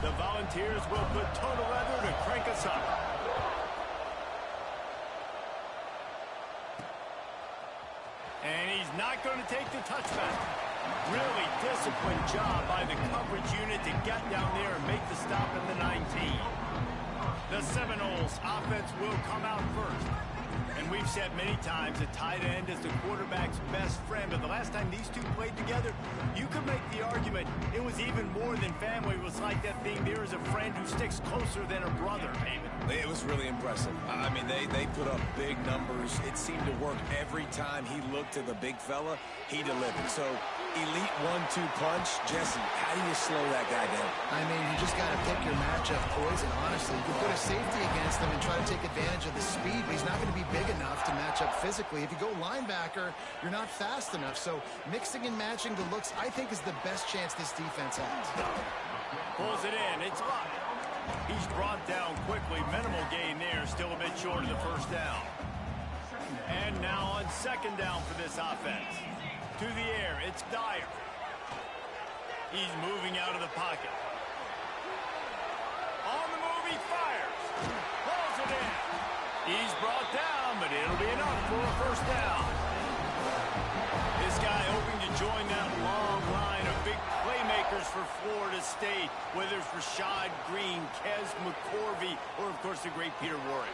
The Volunteers will put toe to leather to crank us up. And he's not going to take the touchback. Really disciplined job by the coverage unit to get down there and make the stop at the 19. The Seminoles offense will come out first. And we've said many times a tight end is the quarterback's best friend. But the last time these two played together, you could make the argument it was even more than family. It was like that thing, there is a friend who sticks closer than a brother, David. It was really impressive. I mean, they put up big numbers. It seemed to work every time he looked to the big fella. He delivered. So, elite 1-2 punch. Jesse, how do you slow that guy down? I mean, you just got to pick your matchup poison, honestly. You can put a safety against him and try to take advantage of the speed, but he's not going to be big enough to match up physically. If you go linebacker, you're not fast enough. So mixing and matching the looks, I think, is the best chance this defense has. Pulls it in. It's Luck. He's brought down quickly. Minimal gain there. Still a bit short of the first down. And now on second down for this offense. To the air, it's Dyer. He's moving out of the pocket. On the move, he fires. Pulls it in. He's brought down, but it'll be enough for a first down. This guy hoping to join that long line of big playmakers for Florida State, whether it's Rashad Green, Kez McCorvey, or, of course, the great Peter Warren.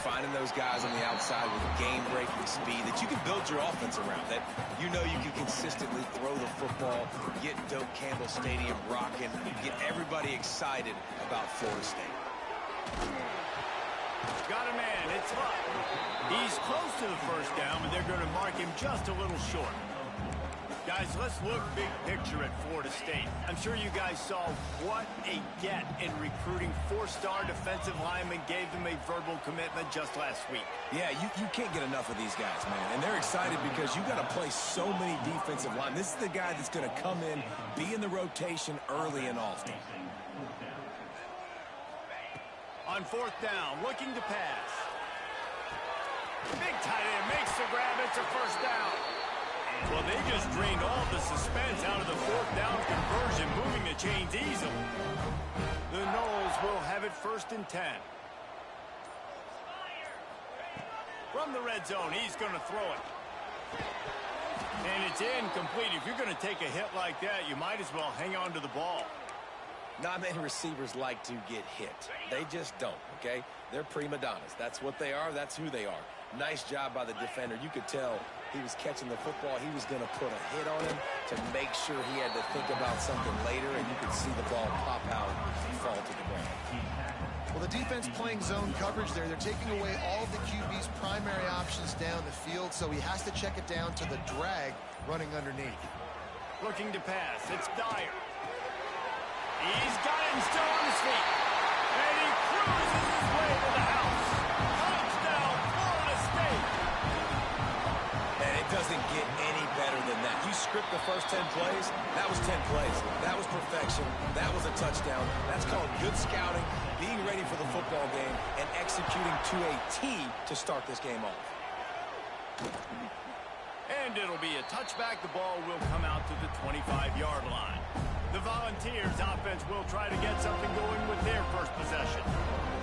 Finding those guys on the outside with game-breaking speed that you can build your offense around, that you know you can consistently throw the football, get Doak Campbell Stadium rocking, get everybody excited about Florida State. Got a man, it's Luck. He's close to the first down, but they're going to mark him just a little short. Guys, let's look big picture at Florida State. I'm sure you guys saw what a get in recruiting. Four-star defensive linemen gave them a verbal commitment just last week. Yeah, you can't get enough of these guys, man. And they're excited because you got to play so many defensive line. This is the guy that's going to come in, be in the rotation early and often. On fourth down, looking to pass. Big tight end makes the grab. It's a first down. Well, they just drained all the suspense out of the fourth down conversion, moving the chains easily. The Noles will have it first and 10. From the red zone, he's going to throw it. And it's incomplete. If you're going to take a hit like that, you might as well hang on to the ball. Not many receivers like to get hit. They just don't, okay? They're prima donnas. That's what they are. That's who they are. Nice job by the defender. You could tell he was catching the football. He was going to put a hit on him to make sure he had to think about something later, and you could see the ball pop out and fall to the ground. Well, the defense playing zone coverage there. They're taking away all of the QB's primary options down the field, so he has to check it down to the drag running underneath. Looking to pass. It's Dyer. He's got him still on his feet. And he cruises his way to the house. Touchdown, Florida State. Man, it doesn't get any better than that. You script the first 10 plays, that was 10 plays. That was perfection. That was a touchdown. That's called good scouting, being ready for the football game, and executing to a T to start this game off. And it'll be a touchback. The ball will come out to the 25-yard line. The Volunteers offense will try to get something going with their first possession.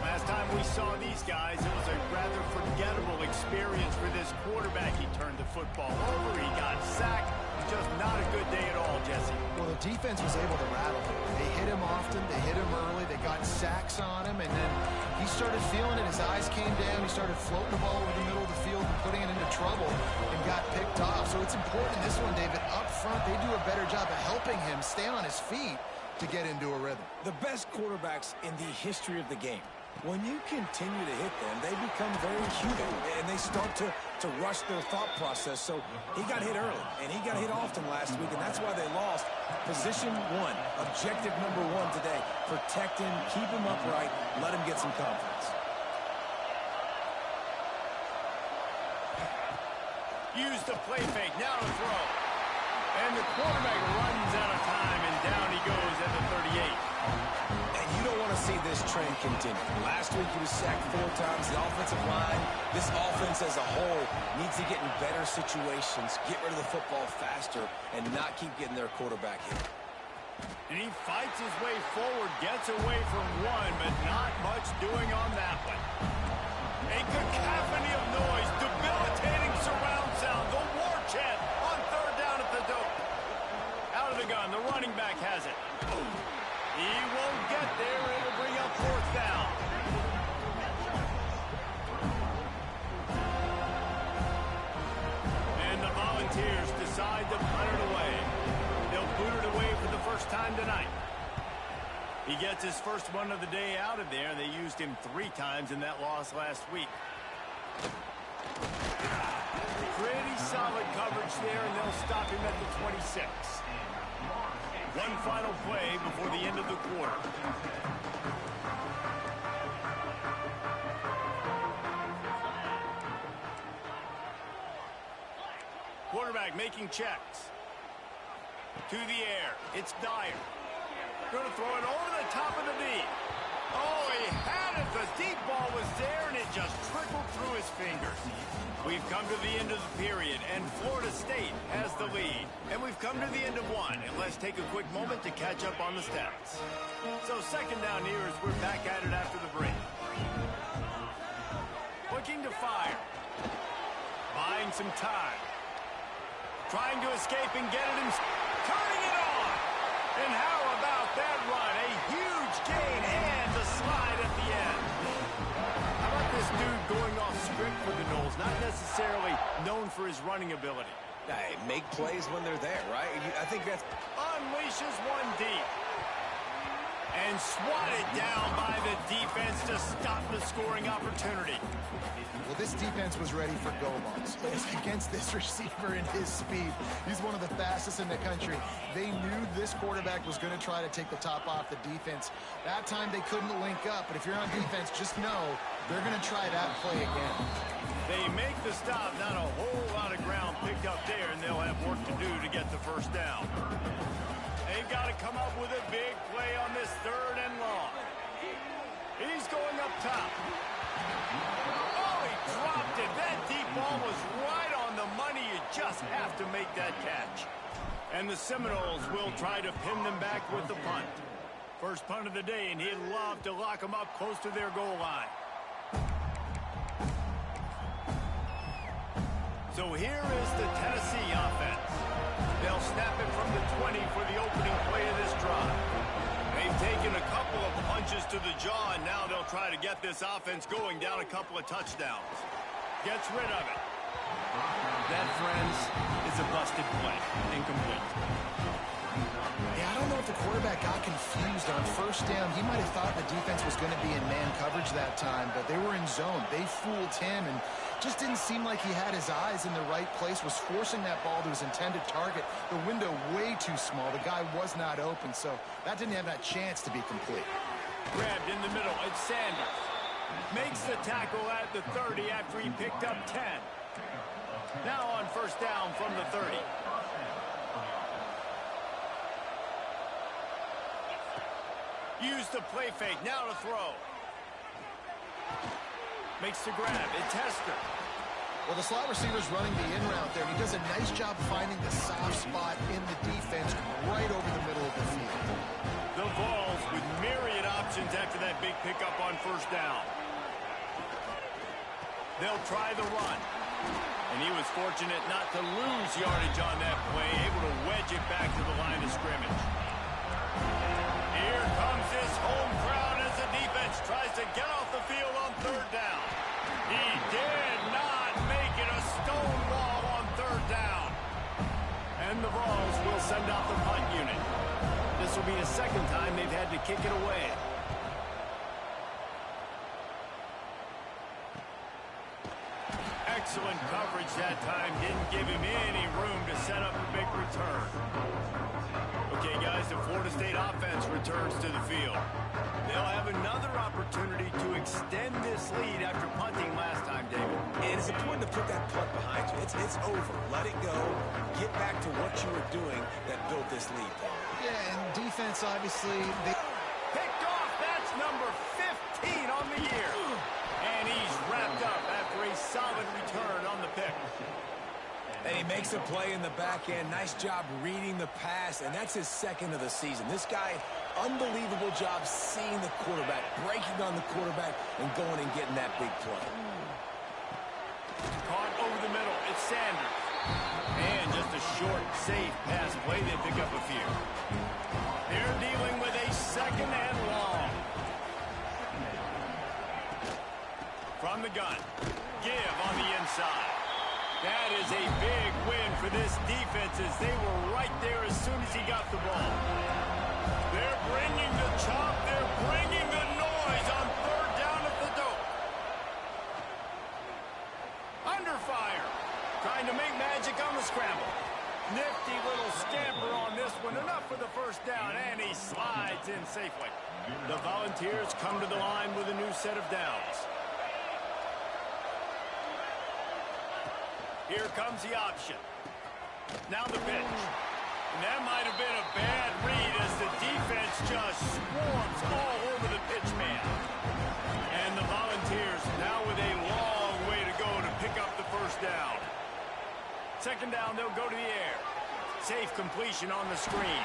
Last time we saw these guys, it was a rather forgettable experience for this quarterback. He turned the football over. He got sacked. Just not a good day at all, Jesse. Well, the defense was able to rattle him. They hit him often. They hit him early. They got sacks on him. And then he started feeling it. His eyes came down. He started floating the ball over the middle of the field and putting it into trouble and got picked off. So it's important in this one, David, up front, they do a better job of helping him stay on his feet to get into a rhythm. The best quarterbacks in the history of the game, when you continue to hit them, they become very human, and they start to rush their thought process. So he got hit early, and he got hit often last week, and that's why they lost. Position one, objective number one today, protect him, keep him upright, let him get some confidence. Use the play fake, now to throw. And the quarterback runs out of time, and down he goes at the 38. And you don't want to see this trend continue. Last week he was sacked 4 times. The offensive line, this offense as a whole, needs to get in better situations, get rid of the football faster, and not keep getting their quarterback hit. And he fights his way forward, gets away from one, but not much doing on that one. A cacophony of noise, debilitating surround sound, the war chant on third down at the dope. Out of the gun, the running back has it. He won't get there, it'll bring up fourth down. And the Volunteers decide to punt it away. They'll boot it away for the first time tonight. He gets his first one of the day out of there. They used him 3 times in that loss last week. Pretty solid coverage there, and they'll stop him at the 26. One final play before the end of the quarter. Quarterback making checks. To the air. It's Dyer. Going to throw it over the top of the knee. Oh, he had it. The deep ball was there, and it just trickled through his fingers. We've come to the end of the period, and Florida State has the lead. And we've come to the end of one, and let's take a quick moment to catch up on the stats. So second down here as we're back at it after the break. Looking to fire. Buying some time. Trying to escape and get it in. Turning it on. And how about that run? A huge gain and a slide at the end. How about this dude going off script for the Noles? Not necessarily known for his running ability. Hey, make plays when they're there, right? I think that's... Unleashes one deep. And swatted down by the defense to stop the scoring opportunity. Well, this defense was ready for go balls. Against this receiver and his speed, he's one of the fastest in the country. They knew this quarterback was going to try to take the top off the defense. That time they couldn't link up, but if you're on defense, just know they're going to try that play again. They make the stop, not a whole lot of ground picked up there, and they'll have work to do to get the first down. They've got to come up with a big play on this third and long. He's going up top. Oh, he dropped it. That deep ball was right on the money. You just have to make that catch. And the Seminoles will try to pin them back with the punt. First punt of the day, and he'd love to lock them up close to their goal line. So here is the Tennessee offense. They'll snap it from the 20 for the opening play of this drive. They've taken a couple of punches to the jaw, and now they'll try to get this offense going down a couple of touchdowns. Gets rid of it. That, friends, is a busted play. Incomplete. Yeah, I don't know if the quarterback got confused on first down. He might have thought the defense was going to be in man coverage that time, but they were in zone. They fooled him, and just didn't seem like he had his eyes in the right place, was forcing that ball to his intended target. The window way too small. The guy was not open, so that didn't have that chance to be complete. Grabbed in the middle. It's Sanders. Makes the tackle at the 30 after he picked up 10. Now on first down from the 30. Use the play fake. Now to throw. Makes the grab. It's Hester. Well, the slot receiver's running the in route there, and he does a nice job finding the soft spot in the defense right over the middle of the field. The Vols with myriad options after that big pickup on first down. They'll try the run. And he was fortunate not to lose yardage on that play, able to wedge it back to the line of scrimmage. Here comes this home crowd as the defense tries to get off the field on third down. He did not make it a stone wall on third down. And the Vols will send out the punt unit. This will be the second time they've had to kick it away. Excellent coverage that time. Didn't give him any room to set up a big return. Okay, guys, the Florida State offense returns to the field. They'll have another opportunity to extend this lead after punting last time, David. And it's important to put that punt behind you. It's over. Let it go. Get back to what you were doing that built this lead, Paul. Yeah, and defense, obviously, they... Picked off. That's number 15 on the year. And he's wrapped up after a solid return on the pick. And he makes a play in the back end. Nice job reading the pass, and that's his second of the season. This guy, unbelievable job seeing the quarterback, breaking on the quarterback, and going and getting that big play. Caught over the middle. It's Sanders. And just a short, safe pass play. They pick up a few. They're dealing with a second and long. From the gun. Give on the inside. That is a big win for this defense as they were right there as soon as he got the ball. They're bringing the chop. They're bringing the noise on third down at the dope. Under fire. Trying to make magic on the scramble. Nifty little scamper on this one. Enough for the first down, and he slides in safely. The Volunteers come to the line with a new set of downs. Here comes the option. Now the pitch. And that might have been a bad read as the defense just swarms all over the pitch man. And the Volunteers now with a long way to go to pick up the first down. Second down, they'll go to the air. Safe completion on the screen.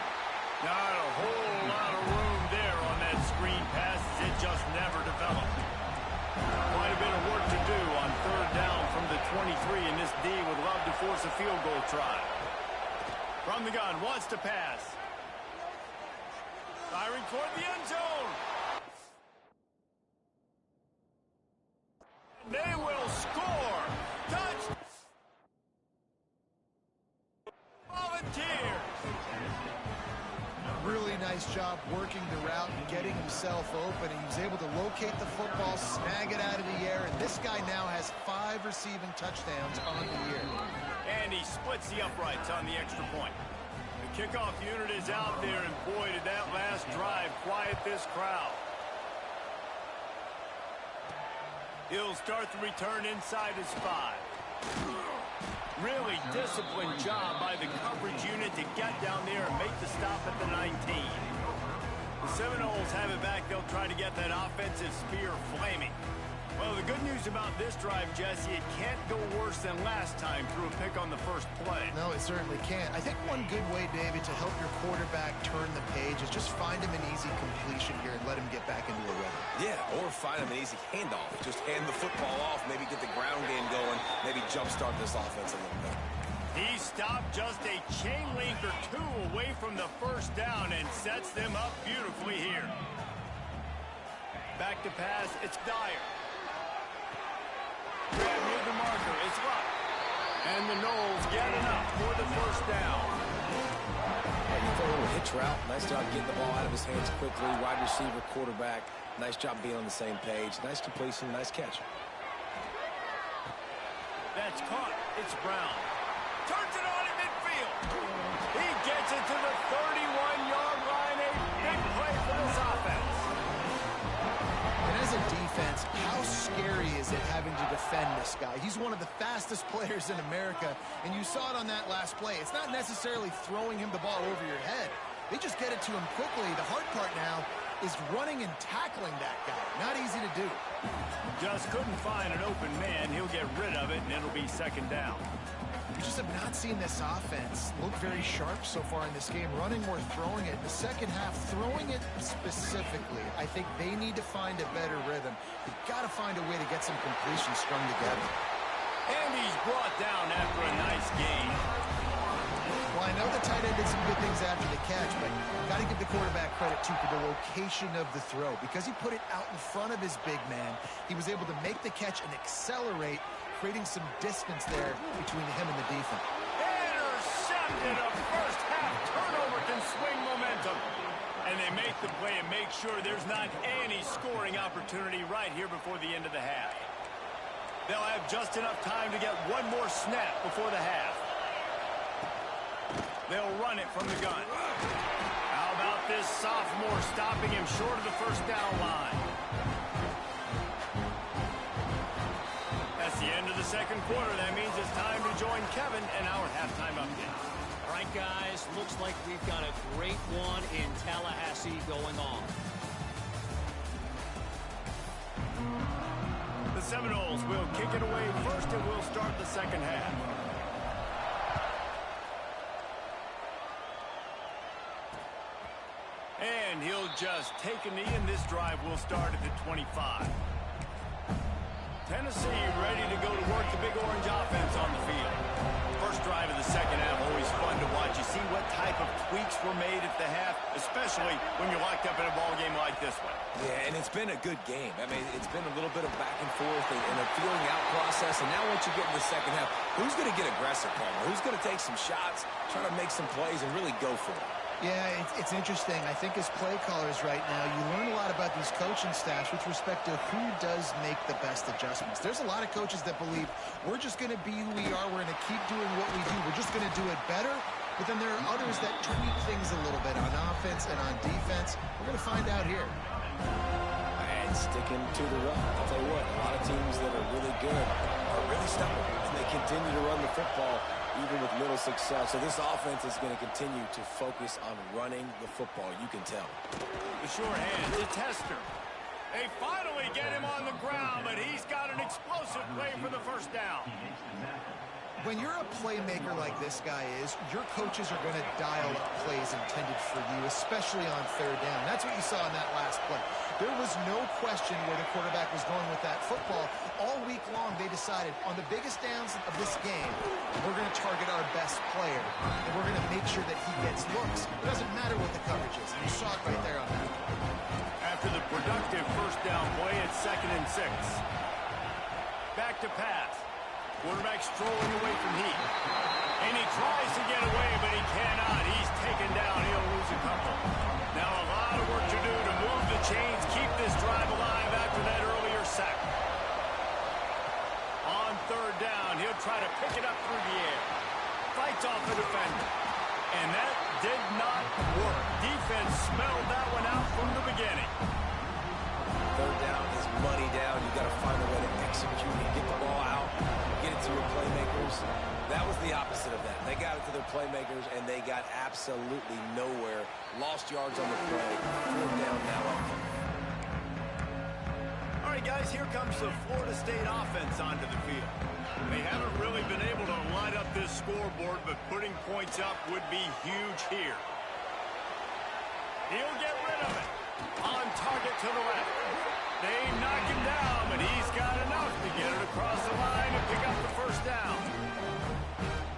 Not a whole lot of room there on that screen pass as it just never developed. Quite a bit of work to do on third down from the 23, and this D would love to force a field goal try. From the gun, wants to pass. Firing toward the end zone. They will score. Touch. Volunteers. Really nice job working the route and getting himself open. He was able to locate the football, snag it out of the air, and this guy now has 5 receiving touchdowns on the year. And he splits the uprights on the extra point. The kickoff unit is out there, and boy, did that last drive quiet this crowd. He'll start the return inside his 5. Really disciplined job by the coverage unit to get down there and make the stop at the 19. The Seminoles have it back. They'll try to get that offensive spear flaming. Well, the good news about this drive, Jesse, it can't go worse than last time through a pick on the first play. No, it certainly can't. I think one good way, David, to help your quarterback turn the page is just find him an easy completion here and let him get back into a rhythm. Yeah, or find him an easy handoff. Just hand the football off, maybe get the ground game going, maybe jumpstart this offense a little bit. He stopped just a chain link or two away from the first down and sets them up beautifully here. Back to pass, it's Dyer. Grab near the marker, it's Luck. And the Noles get enough for the first down. You throw a little hitch route. Nice job getting the ball out of his hands quickly. Wide receiver, quarterback. Nice job being on the same page. Nice completion, nice catch. That's caught. It's Brown. Turns it on in midfield. He gets it to the 31-yard line. A big play for this offense. And as a defense, how scary is it having to defend this guy? He's one of the fastest players in America, and you saw it on that last play. It's not necessarily throwing him the ball over your head. They just get it to him quickly. The hard part now is running and tackling that guy. Not easy to do. Just couldn't find an open man. He'll get rid of it, and it'll be second down. We just have not seen this offense look very sharp so far in this game, running or throwing it. The second half, throwing it specifically, I think they need to find a better rhythm. You've got to find a way to get some completions strung together. And he's brought down after a nice gain. Well, I know the tight end did some good things after the catch, but got to give the quarterback credit, too, for the location of the throw. Because he put it out in front of his big man, he was able to make the catch and accelerate, creating some distance there between him and the defense. Intercepted. A first half turnover can swing momentum. And they make the play and make sure there's not any scoring opportunity right here before the end of the half. They'll have just enough time to get one more snap before the half. They'll run it from the gun. How about this sophomore stopping him short of the first down line? That's the end of the second quarter. That means it's time to join Kevin in our halftime update. All right, guys, looks like we've got a great one in Tallahassee going on. The Seminoles will kick it away first, and we'll start the second half. just take a knee, and this drive will start at the 25. Tennessee ready to go to work the Big Orange offense on the field. First drive of the second half, always fun to watch. You see what type of tweaks were made at the half, especially when you're locked up in a ball game like this one. Yeah, and it's been a good game. I mean, it's been a little bit of back and forth and a feeling out process. And now once you get in the second half, who's going to get aggressive, Palmer? Who's going to take some shots, try to make some plays, and really go for it? Yeah, it's interesting. I think as play callers right now, you learn a lot about these coaching staffs with respect to who does make the best adjustments. There's a lot of coaches that believe we're just going to be who we are. We're going to keep doing what we do. We're just going to do it better. But then there are others that tweak things a little bit on offense and on defense. We're going to find out here. And sticking to the run. I'll tell you what, a lot of teams that are really good are really stubborn, and they continue to run the football even with little success. So this offense is going to continue to focus on running the football. You can tell. The sure hand to Tester. They finally get him on the ground, but he's got an explosive play for the first down. When you're a playmaker like this guy is, your coaches are going to dial up plays intended for you, especially on third down. That's what you saw in that last play. There was no question where the quarterback was going with that football. All week long, they decided on the biggest downs of this game, we're going to target our best player, and we're going to make sure that he gets looks. It doesn't matter what the coverage is. You saw it right there on that. After the productive first down play, it's 2nd and 6. Back to pass. Quarterback strolling away from Heat. And he tries to get away, but he cannot. He's taken down. He'll lose a couple. Now a lot of work to do to move the chains, keep this drive alive after that earlier sack. On third down, he'll try to pick it up through the air. Fights off the defender. And that did not work. Defense smelled that one out from the beginning. Third down is money down. You got to find a way to execute and get the ball out, get it to your playmakers. That was the opposite of that. They got it to their playmakers, and they got absolutely nowhere. Lost yards on the play. Fourth down now up. All right, guys, here comes the Florida State offense onto the field. They haven't really been able to light up this scoreboard, but putting points up would be huge here. He'll get rid of it. On target to the left. They knock him down, but he's got enough to get it across the line and pick up the first down.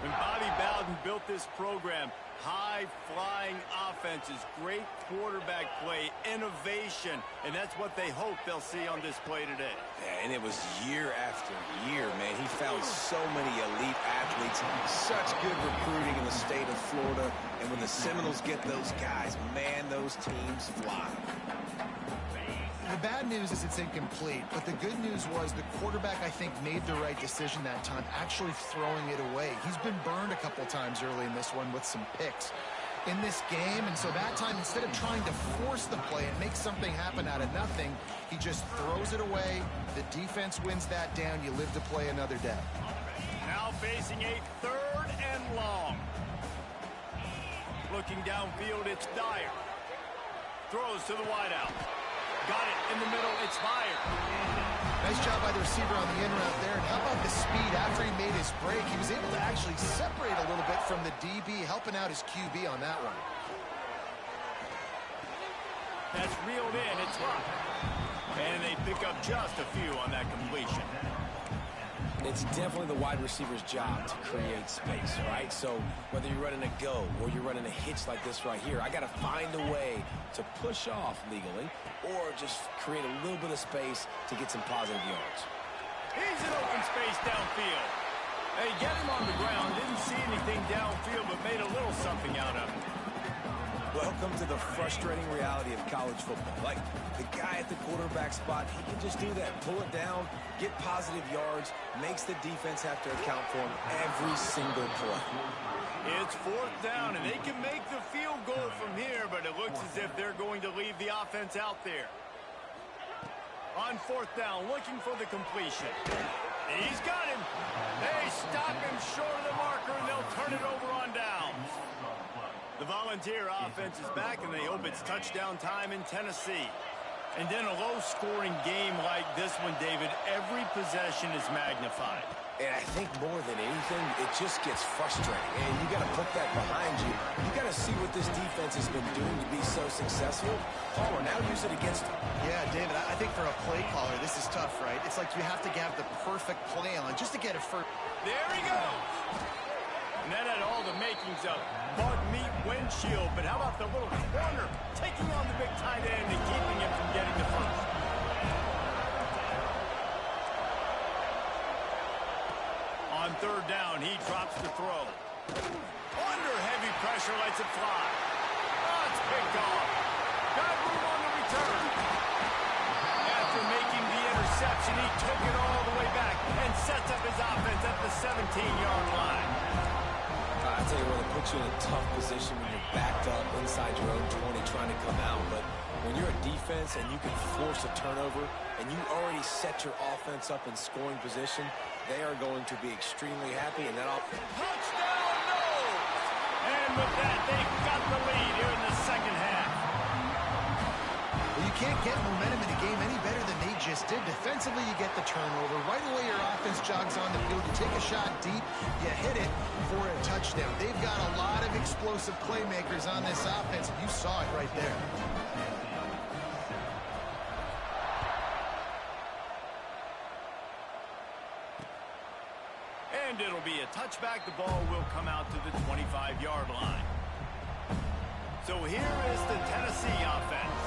When Bobby Bowden built this program, high-flying offenses, great quarterback play, innovation, and that's what they hope they'll see on display today. Yeah, and it was year after year, man. He found so many elite athletes, such good recruiting in the state of Florida, and when the Seminoles get those guys, man, those teams fly. The bad news is it's incomplete, but the good news was the quarterback, I think, made the right decision that time, actually throwing it away. He's been burned a couple times early in this one with some picks in this game, and so that time, instead of trying to force the play and make something happen out of nothing, he just throws it away. The defense wins that down. You live to play another day. Now facing a 3rd and long. Looking downfield, it's Dyer. Throws to the wideout. Got it in the middle. It's fired. Nice job by the receiver on the in route there. And how about the speed after he made his break? He was able to actually separate a little bit from the DB, helping out his QB on that one. That's reeled in. It's locked. And they pick up just a few on that completion. It's definitely the wide receiver's job to create space, right? So whether you're running a go or you're running a hitch like this right here, I got to find a way to push off legally or just create a little bit of space to get some positive yards. He's in open space downfield. They get him on the ground. Didn't see anything downfield, but made a little something out of it. Welcome to the frustrating reality of college football. Like, the guy at the quarterback spot, he can just do that. Pull it down, get positive yards, makes the defense have to account for him every single play. It's 4th down, and they can make the field goal from here, but it looks as if they're going to leave the offense out there. On 4th down, looking for the completion. He's got him. They stop him short of the marker, and they'll turn it over on downs. The Volunteer offense is back, and they hope it's touchdown time in Tennessee. And in a low-scoring game like this one, David, every possession is magnified. And I think more than anything, it just gets frustrating. And you got to put that behind you. You got to see what this defense has been doing to be so successful. Caller, now use it against them. Yeah, David, I think for a play caller, this is tough, right? It's like you have to have the perfect play on just to get it first. There he goes. And that had all the makings of bug meat windshield. But how about the little corner taking on the big tight end and keeping him from getting the first? On third down, he drops the throw. Under heavy pressure, lets it fly. Oh, it's picked off. Got room on the return. After making the interception, he took it all the way back and sets up his offense at the 17-yard line. I tell you what, it puts you in a tough position when you're backed up inside your own 20 trying to come out. But when you're a defense and you can force a turnover and you already set your offense up in scoring position, they are going to be extremely happy. And that touchdown, no! And with that, they've got the lead here in the second half. Well, you can't get momentum in a game any better than they just did. Defensively, you get the turnover. Right away, your offense jogs on the field. You take a shot deep, you hit it for a touchdown. They've got a lot of explosive playmakers on this offense, and you saw it right there. And it'll be a touchback. The ball will come out to the 25-yard line. So here is the Tennessee offense.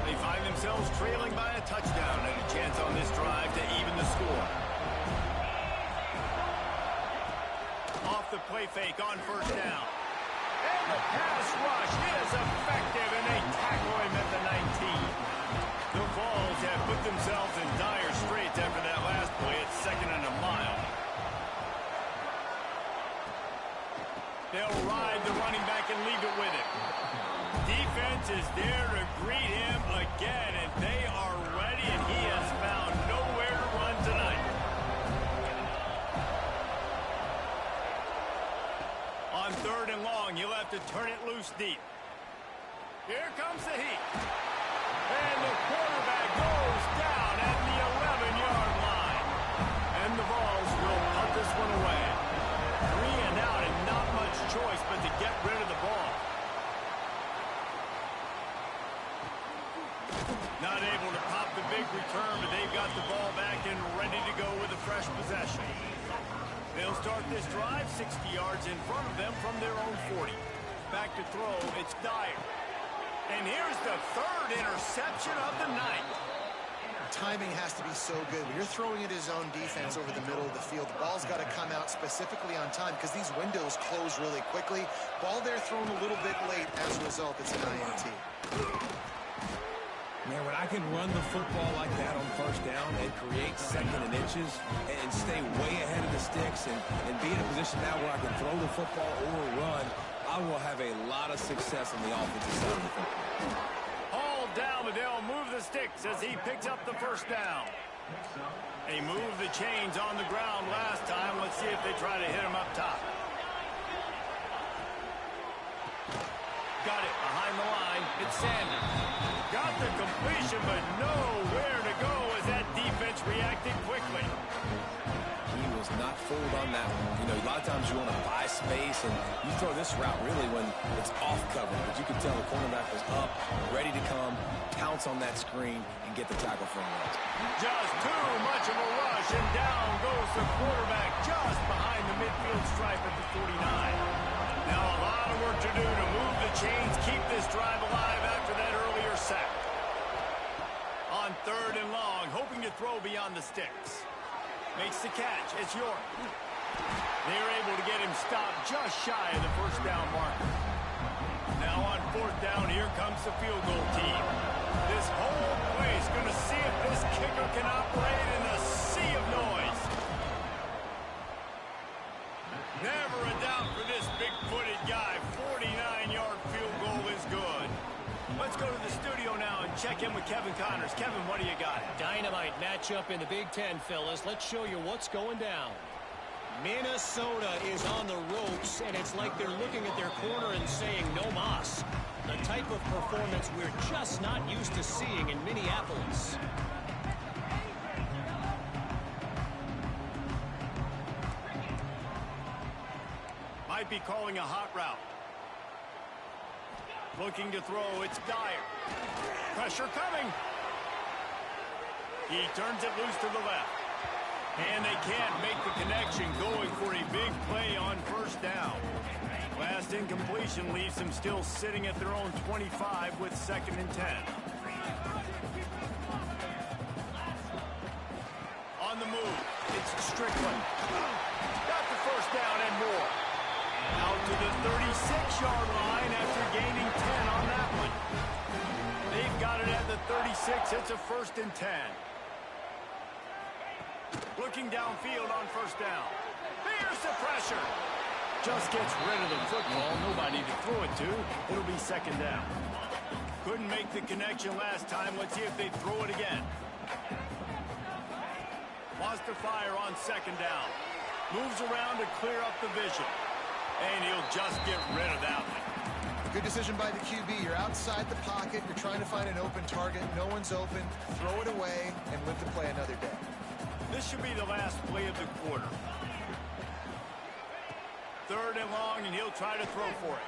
They find themselves trailing by a touchdown and a chance on this drive to even the score. Off the play fake on first down. And the pass rush is effective, and they tackle him at the 19. The Vols have put themselves in dire straits after that last play. It's 2nd and a mile. They'll ride the running back and leave it with him. Defense is there to greet him again, and they are ready, and he has found nowhere to run tonight. On third and long, he'll have to turn it loose deep. Here comes the heat. And the quarterback goes down at the 11-yard line. And the Vols will punt this one away. 3 and out, and not much choice but to get rid of the ball. Not able to pop the big return, but they've got the ball back and ready to go with a fresh possession. They'll start this drive 60 yards in front of them from their own 40. Back to throw, it's Dyer. And here's the third interception of the night. Timing has to be so good. When you're throwing at his own defense over the middle of the field, the ball's got to come out specifically on time because these windows close really quickly. Ball there thrown a little bit late. As a result, it's an INT. Man, when I can run the football like that on first down and create 2nd and inches and stay way ahead of the sticks and be in a position now where I can throw the football or run, I will have a lot of success on the offensive side of the football. Hauled down, but they'll move the sticks as he picks up the first down. They moved the chains on the ground last time. Let's see if they try to hit him up top. Got it behind the line. It's Sanders. Got the completion, but nowhere to go as that defense reacted quickly. He was not fooled on that one. You know, a lot of times you want to buy space, and you throw this route really when it's off cover. But you can tell the cornerback was up, ready to come, pounce on that screen, and get the tackle for him. Just too much of a rush, and down goes the quarterback just behind the midfield stripe at the 49. Now a lot of work to do to move the chains, keep this drive alive after that earlier sack. On third and long, hoping to throw beyond the sticks. Makes the catch. It's York. They're able to get him stopped just shy of the first down marker. Now on fourth down, here comes the field goal team. This whole place going to see if this kicker can operate in a sea of noise. Never a doubt for this big-footed guy. 49-yard field goal is good. Let's go to the studio now and check in with Kevin Connors. Kevin, what do you got? Dynamite matchup in the Big Ten, fellas. Let's show you what's going down. Minnesota is on the ropes, and it's like they're looking at their corner and saying, no mas. The type of performance we're just not used to seeing in Minneapolis. might be calling a hot route. Looking to throw, it's Dyer. Pressure coming. He turns it loose to the left. And they can't make the connection, going for a big play on first down. Last incompletion leaves them still sitting at their own 25 with 2nd and 10. On the move, it's Strickland. Got the first down and more. Out to the 36-yard line after gaining 10 on that one. They've got it at the 36. It's a 1st and 10. Looking downfield on first down. Here's the pressure. Just gets rid of the football. Nobody to throw it to. It'll be 2nd down. Couldn't make the connection last time. Let's see if they throw it again. Wants to fire on 2nd down. Moves around to clear up the vision. And he'll just get rid of that one. Good decision by the QB. You're outside the pocket. You're trying to find an open target. No one's open. Throw it away and live to play another day. This should be the last play of the quarter. 3rd and long, and he'll try to throw for it.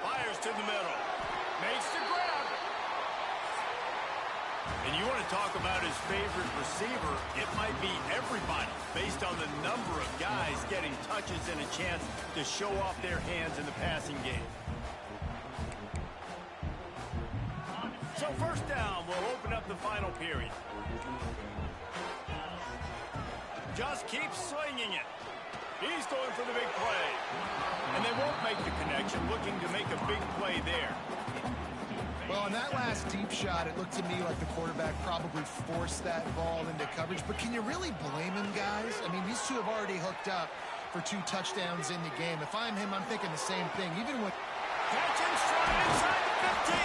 Fires to the middle. Makes the grab. And you want to talk about his favorite receiver, it might be everybody, based on the number of guys getting touches and a chance to show off their hands in the passing game. So 1st down will open up the final period. Just keeps slinging it. He's going for the big play. And they won't make the connection, looking to make a big play there. Well, on that last deep shot, it looked to me like the quarterback probably forced that ball into coverage. But can you really blame him, guys? I mean, these two have already hooked up for 2 touchdowns in the game. If I'm him, I'm thinking the same thing. Even with catch and stride inside the 15.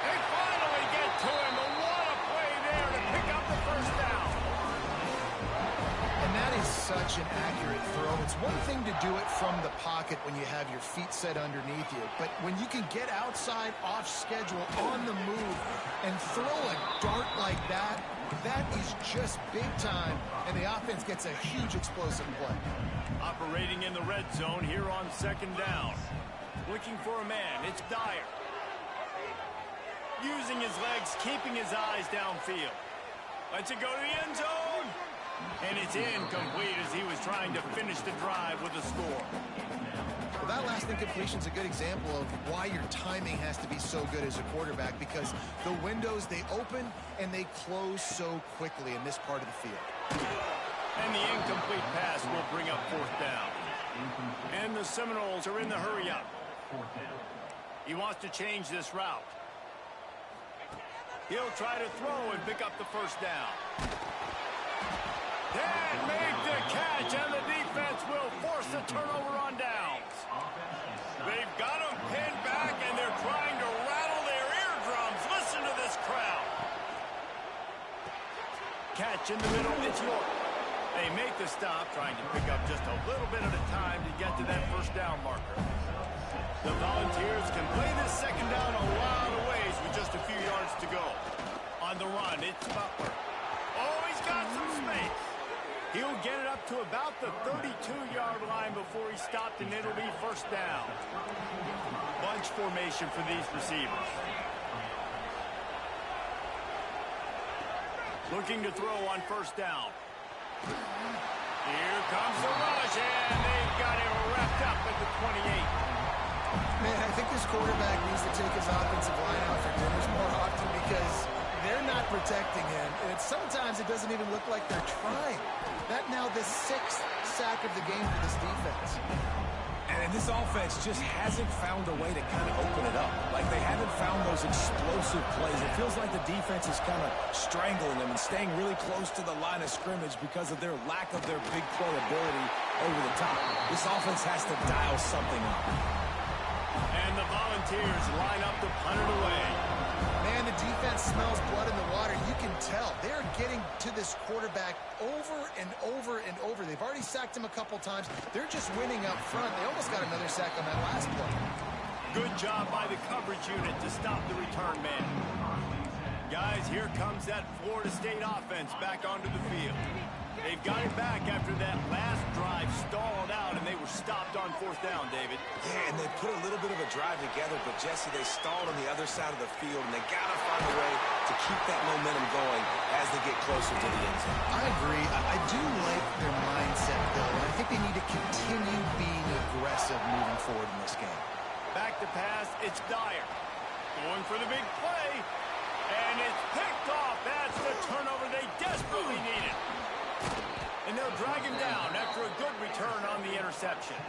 They finally get to him. But what a play there to pick up the 1st down. And that is such an accurate throw. It's one thing to do it from the pocket when you have your feet set underneath you, but when you can get outside, off schedule, on the move, and throw a dart like that, that is just big time, and the offense gets a huge explosive play. Operating in the red zone here on 2nd down. Looking for a man, it's Dyer. Using his legs, keeping his eyes downfield. Lets it go to the end zone. And it's incomplete as he was trying to finish the drive with a score. Well, that last incompletion is a good example of why your timing has to be so good as a quarterback, because the windows, they open and they close so quickly in this part of the field. And the incomplete pass will bring up 4th down. And the Seminoles are in the hurry-up. He wants to change this route. He'll try to throw and pick up the 1st down. And make the catch, and the defense will force the turnover on downs. They've got him pinned back, and they're trying to rattle their eardrums. Listen to this crowd. Catch in the middle, it's York. They make the stop, trying to pick up just a little bit at a time to get to that 1st down marker. The Volunteers can play this 2nd down a lot of ways with just a few yards to go. On the run, it's Butler. Oh, he's got some space. He'll get it up to about the 32-yard line before he stopped, and it'll be 1st down. Bunch formation for these receivers. Looking to throw on 1st down. Here comes the rush, and they've got it wrapped up at the 28. Man, I think this quarterback needs to take his offensive line out for dinners more often, because they're not protecting him. And sometimes it doesn't even look like they're trying. That now the 6th sack of the game for this defense. And this offense just hasn't found a way to kind of open it up. Like, they haven't found those explosive plays. It feels like the defense is kind of strangling them and staying really close to the line of scrimmage because of their lack of their big play ability over the top. This offense has to dial something up. And the Volunteers line up to punt it away. Man, the defense smells blood in the water. You can tell. They're getting to this quarterback over and over and over. They've already sacked him a couple times. They're just winning up front. They almost got another sack on that last play. Good job by the coverage unit to stop the return man. Guys, here comes that Florida State offense back onto the field. They've got it back after that last drive stalled out, and they were stopped on fourth down, David. Yeah, and they put a little bit of a drive together, but, Jesse, they stalled on the other side of the field, and they got to find a way to keep that momentum going as they get closer to the end zone. I agree. I do like their mindset, though, and I think they need to continue being aggressive moving forward in this game. Back to pass, it's Dyer. Going for the big play, and it's picked off. That's the turnover they desperately needed. And they'll drag him down after a good return on the interception.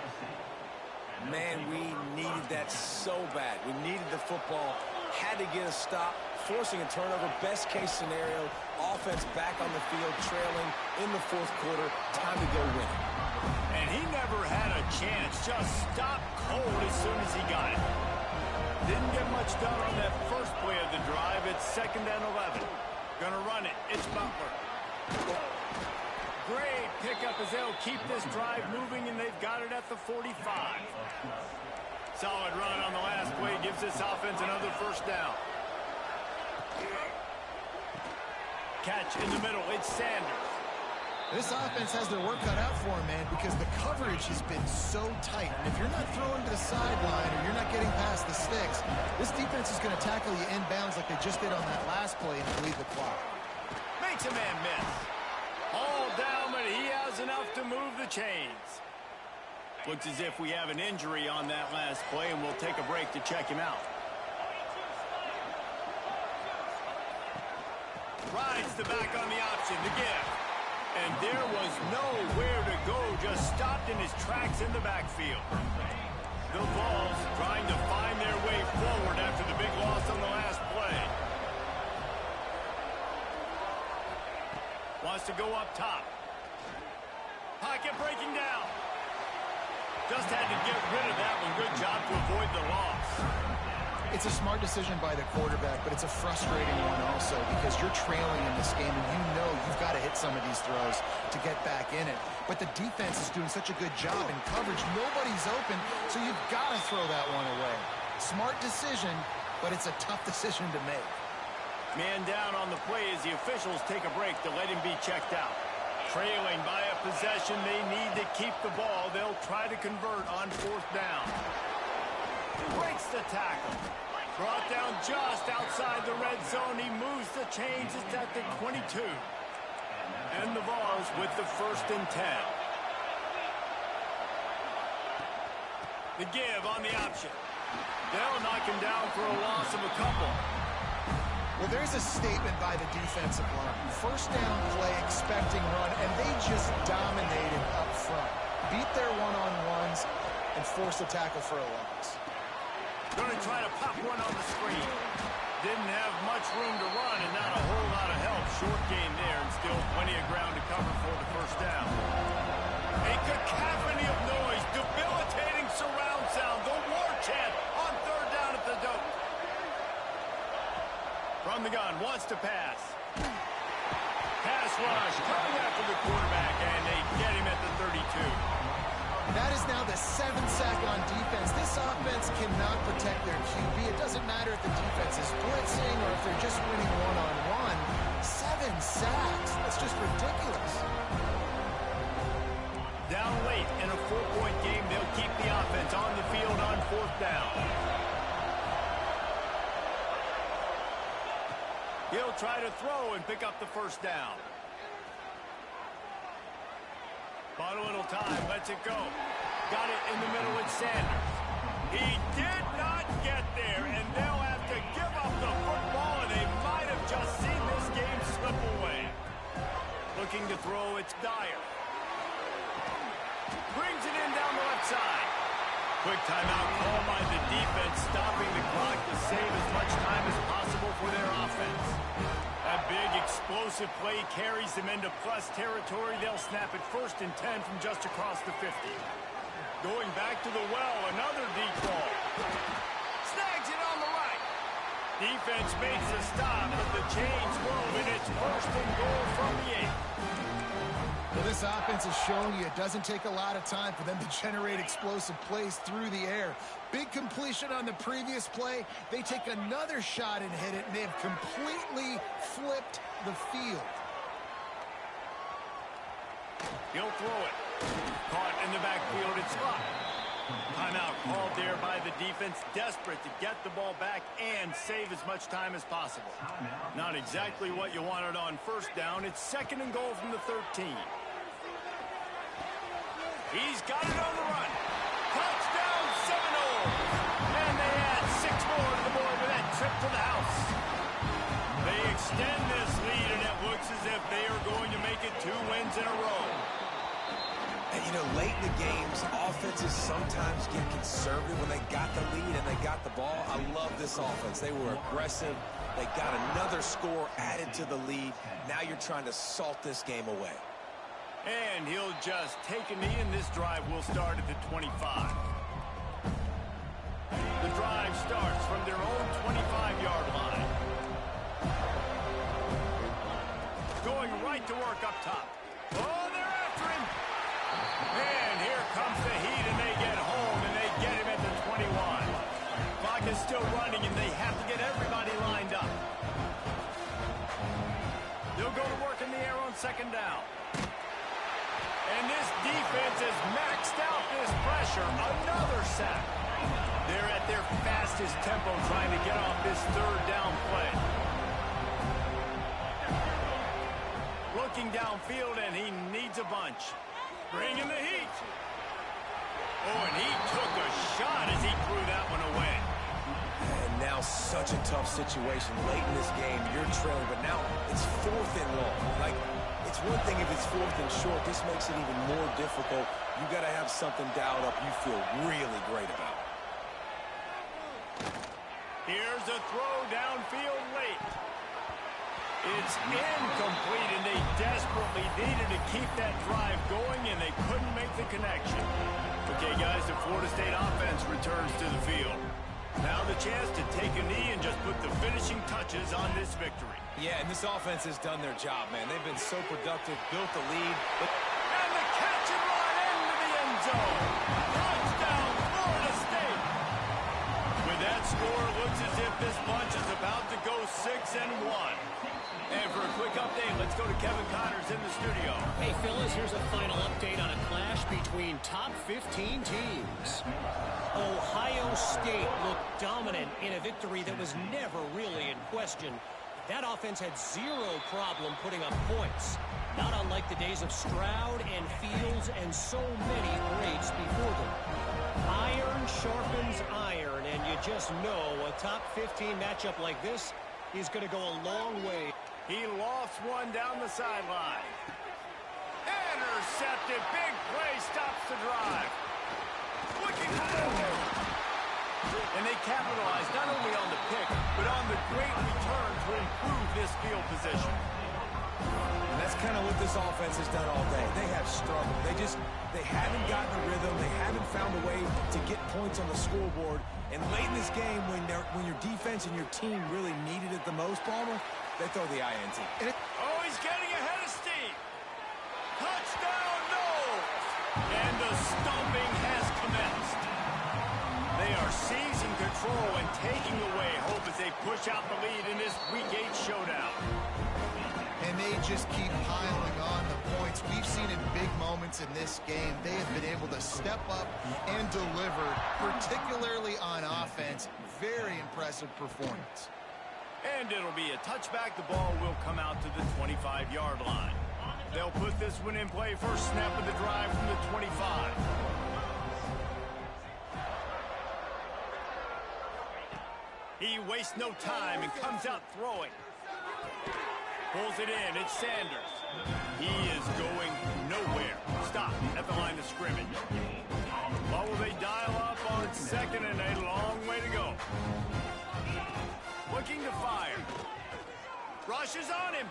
Man, we needed that so bad. We needed the football, had to get a stop, forcing a turnover. Best case scenario, offense back on the field, trailing in the fourth quarter. Time to go win it. And he never had a chance. Just stopped cold as soon as he got it. Didn't get much done on that first play of the drive. It's 2nd and 11. Gonna run it. It's Butler. Great pickup as they'll keep this drive moving, and they've got it at the 45. Solid run on the last play. Gives this offense another first down. Catch in the middle. It's Sanders. This offense has their work cut out for them, man, because the coverage has been so tight. And if you're not throwing to the sideline or you're not getting past the sticks, this defense is going to tackle you inbounds like they just did on that last play and bleed the clock. Makes a man miss. All down, but he has enough to move the chains. Looks as if we have an injury on that last play, and we'll take a break to check him out. Rides the back on the option, the give. And there was nowhere to go, just stopped in his tracks in the backfield. The Vols trying to find their way forward after the big loss on the last play. Wants to go up top. Pocket breaking down. Just had to get rid of that one. Good job to avoid the loss. It's a smart decision by the quarterback, but it's a frustrating one also because you're trailing in this game and you know you've got to hit some of these throws to get back in it. But the defense is doing such a good job in coverage. Nobody's open, so you've got to throw that one away. Smart decision, but it's a tough decision to make. Man down on the play as the officials take a break to let him be checked out. Trailing by a possession, they need to keep the ball. They'll try to convert on fourth down. Breaks the tackle. Brought down just outside the red zone. He moves the chains. It's at the 22. And the Vols with the 1st and 10. The give on the option. They'll knock him down for a loss of a couple. Well, there's a statement by the defensive line. First down play, expecting run, and they just dominated up front. Beat their one-on-ones and forced a tackle for a loss. Going to try to pop one on the screen. Didn't have much room to run and not a whole lot of help. Short gain there and still plenty of ground to cover for the first down. A cacophony of noise, debilitating surround sound. The war chant on 3rd down at the dope. From the gun, wants to pass. Pass rush, coming after the quarterback, and they get him at the 32. That is now the 7th sack on defense. This offense cannot protect their QB. It doesn't matter if the defense is blitzing or if they're just winning one-on-one. 7 sacks. That's just ridiculous. Down late in a 4-point game, they'll keep the offense on the field on 4th down. He'll try to throw and pick up the first down. Bought a little time, lets it go. Got it in the middle with Sanders. He did not get there, and they'll have to give up the football, and they might have just seen this game slip away. Looking to throw, it's Dyer. Brings it in down the left side. Quick timeout call by the defense, stopping the clock to save as much time as possible for their offense. A big explosive play carries them into plus territory. They'll snap it 1st and 10 from just across the 50. Going back to the well, another deep ball. Snags it on the right. Defense makes a stop, but the chains move, and it's 1st and goal from the 8. Well, this offense is showing you it doesn't take a lot of time for them to generate explosive plays through the air. Big completion on the previous play. They take another shot and hit it, and they have completely flipped the field. He'll throw it. Caught in the backfield. It's Scott. Timeout called there by the defense, desperate to get the ball back and save as much time as possible. Not exactly what you wanted on first down. It's 2nd and goal from the 13. He's got it on the run. Touchdown, Seminoles. And they add 6 more to the board with that trip to the house. They extend this lead, and it looks as if they are going to make it 2 wins in a row. And, you know, late in the games, offenses sometimes get conservative when they got the lead and they got the ball. I love this offense. They were aggressive. They got another score added to the lead. Now you're trying to salt this game away. And he'll just take a knee, and this drive will start at the 25. The drive starts from their own 25-yard line. Going right to work up top. Oh, they're after him. And here comes the heat, and they get home, and they get him at the 21. Clock is still running, and they have to get everybody lined up. They'll go to work in the air on 2nd down. And this defense has maxed out this pressure. Another sack. They're at their fastest tempo trying to get off this 3rd down play. Looking downfield, and he needs a bunch. Bringing the heat. Oh, and he took a shot as he threw that one away. And now such a tough situation. Late in this game, you're trailing, but now it's 4th and long. Like, it's one thing if it's 4th and short. This makes it even more difficult. You got to have something dialed up you feel really great about. Here's a throw downfield late. It's incomplete, and they desperately needed to keep that drive going, and they couldn't make the connection. Okay, guys, the Florida State offense returns to the field. Now the chance to take a knee and just put the finishing touches on this victory. Yeah, and this offense has done their job, man. They've been so productive, built the lead. And the catch and run into the end zone. Touchdown, Florida State. With that score, it looks as if this bunch is about to go 6-1. And for a quick update, let's go to Kevin Connors in the studio. Hey, Phyllis, here's a final update on a clash between top 15 teams. Ohio State looked dominant in a victory that was never really in question. That offense had 0 problem putting up points. Not unlike the days of Stroud and Fields and so many greats before them. Iron sharpens iron, and you just know a top 15 matchup like this is going to go a long way. He lost one down the sideline. Intercepted. Big play stops the drive. Looking for more. And they capitalized not only on the pick, but on the great return to improve this field position. And that's kind of what this offense has done all day. They have struggled. They haven't gotten a rhythm. They haven't found a way to get points on the scoreboard. And late in this game, when your defense and your team really needed it the most, Palmer, they throw the INT. Oh, he's getting ahead of steam. Touchdown, no! And the stomping has commenced. They are seizing control and taking away hope as they push out the lead in this Week 8 showdown. And they just keep piling on the points. We've seen in big moments in this game, they have been able to step up and deliver, particularly on offense. Very impressive performance. And it'll be a touchback. The ball will come out to the 25-yard line. They'll put this one in play. First snap of the drive from the 25. He wastes no time and comes out throwing. Pulls it in. It's Sanders. He is going nowhere. Stop at the line of scrimmage. What will they dial up on 2nd and a long way to go? Looking to fire. Rushes on him.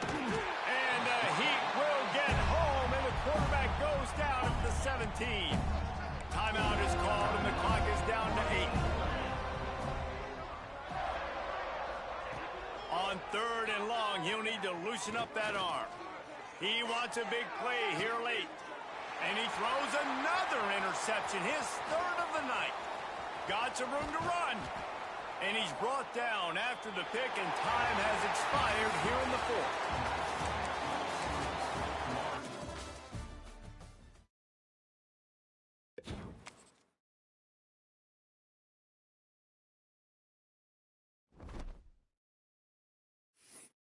And the Heat will get home, and the quarterback goes down at the 17. Timeout is called, and the clock is down to 8. On 3rd and long, he'll need to loosen up that arm. He wants a big play here late. And he throws another interception, his third of the night. Got some room to run. And he's brought down after the pick, and time has expired here in the fourth.